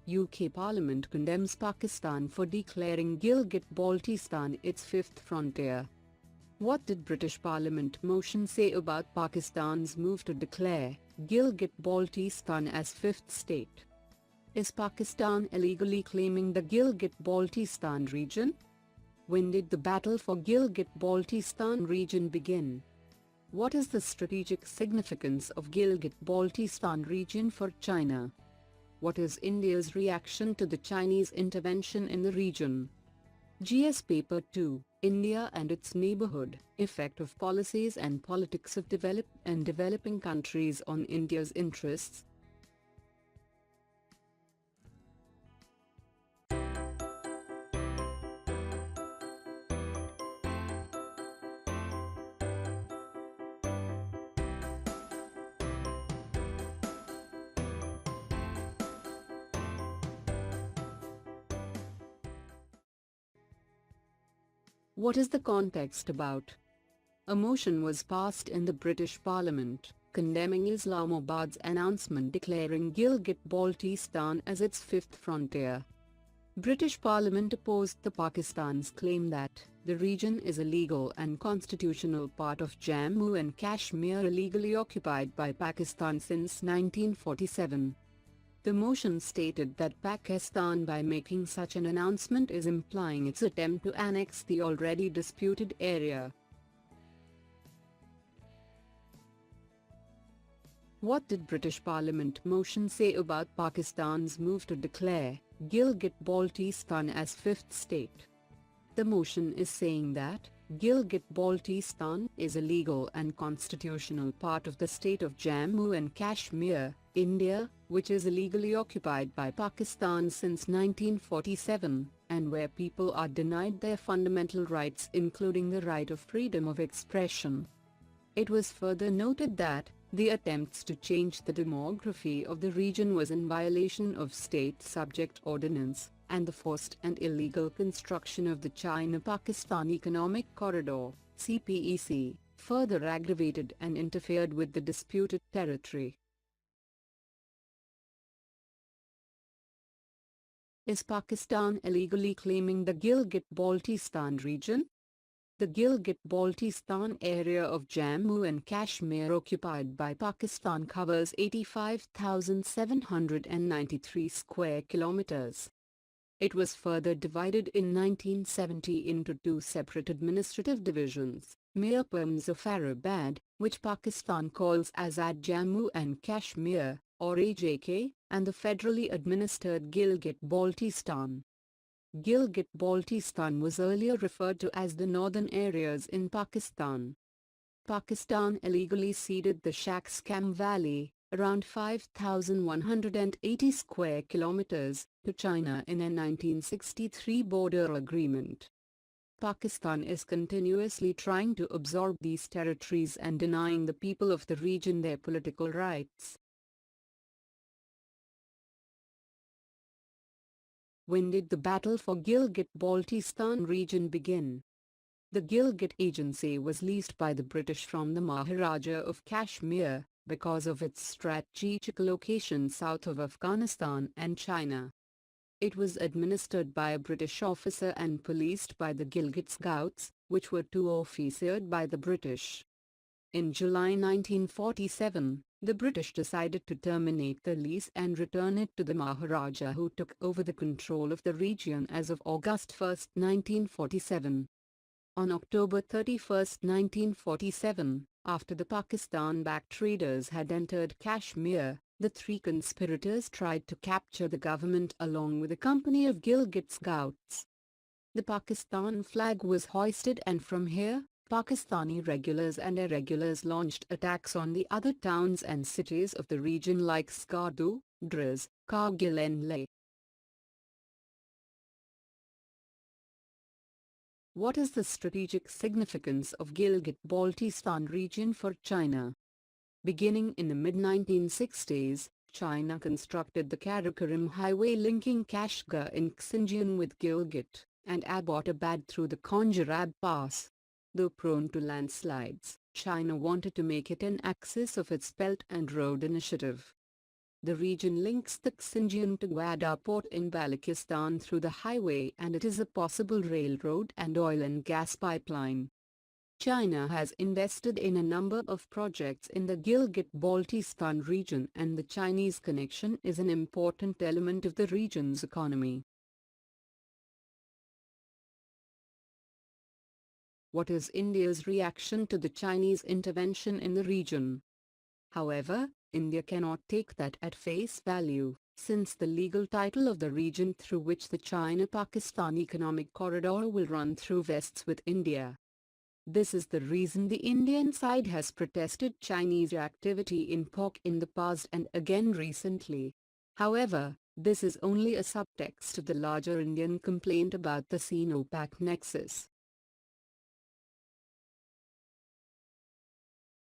UK Parliament condemns Pakistan for declaring Gilgit Baltistan its fifth frontier. What did British Parliament motion say about Pakistan's move to declare Gilgit Baltistan as fifth state? Is Pakistan illegally claiming the Gilgit Baltistan region? When did the battle for Gilgit Baltistan region begin? What is the strategic significance of Gilgit Baltistan region for China? What is India's reaction to the Chinese intervention in the region? GS Paper 2, India and its Neighbourhood, Effect of Policies and Politics of Developed and Developing Countries on India's Interests. What is the context about? A motion was passed in the British Parliament, condemning Islamabad's announcement declaring Gilgit Baltistan as its fifth frontier. British Parliament opposed the Pakistan's claim that the region is a legal and constitutional part of Jammu and Kashmir illegally occupied by Pakistan since 1947. The motion stated that Pakistan, by making such an announcement, is implying its attempt to annex the already disputed area. What did British Parliament motion say about Pakistan's move to declare Gilgit Baltistan as fifth state? The motion is saying that Gilgit Baltistan is a legal and constitutional part of the state of Jammu and Kashmir, India, which is illegally occupied by Pakistan since 1947, and where people are denied their fundamental rights, including the right of freedom of expression. It was further noted that the attempts to change the demography of the region was in violation of State Subject Ordinance, and the forced and illegal construction of the China-Pakistan Economic Corridor, CPEC, further aggravated and interfered with the disputed territory. Is Pakistan illegally claiming the Gilgit Baltistan region? The Gilgit Baltistan area of Jammu and Kashmir occupied by Pakistan covers 85,793 square kilometers. It was further divided in 1970 into two separate administrative divisions, Mir-Pur Muzaffarabad, which Pakistan calls Azad Jammu and Kashmir, or AJK, and the federally administered Gilgit Baltistan. Gilgit Baltistan was earlier referred to as the northern areas in Pakistan. Pakistan illegally ceded the Shakscam Valley, around 5,180 square kilometers, to China in a 1963 border agreement. Pakistan is continuously trying to absorb these territories and denying the people of the region their political rights. When did the battle for Gilgit Baltistan region begin? The Gilgit Agency was leased by the British from the Maharaja of Kashmir, because of its strategic location south of Afghanistan and China. It was administered by a British officer and policed by the Gilgit Scouts, which were too officered by the British. In July 1947, the British decided to terminate the lease and return it to the Maharaja, who took over the control of the region as of August 1, 1947. On October 31, 1947, after the Pakistan-backed traders had entered Kashmir, the three conspirators tried to capture the government along with a company of Gilgit Scouts. The Pakistan flag was hoisted, and from here, Pakistani regulars and irregulars launched attacks on the other towns and cities of the region like Skardu, Dres, Kargil and Leh. What is the strategic significance of Gilgit Baltistan region for China? Beginning in the mid-1960s, China constructed the Karakoram highway linking Kashgar in Xinjiang with Gilgit and Abbottabad through the Konjarab Pass. Though prone to landslides, China wanted to make it an axis of its Belt and Road Initiative. The region links the Xinjiang to Gwadar port in Baltistan through the highway, and it is a possible railroad and oil and gas pipeline. China has invested in a number of projects in the Gilgit Baltistan region, and the Chinese connection is an important element of the region's economy. What is India's reaction to the Chinese intervention in the region? However, India cannot take that at face value, since the legal title of the region through which the China-Pakistan Economic Corridor will run through vests with India. This is the reason the Indian side has protested Chinese activity in POC in the past and again recently. However, this is only a subtext to the larger Indian complaint about the Sino-Pak nexus.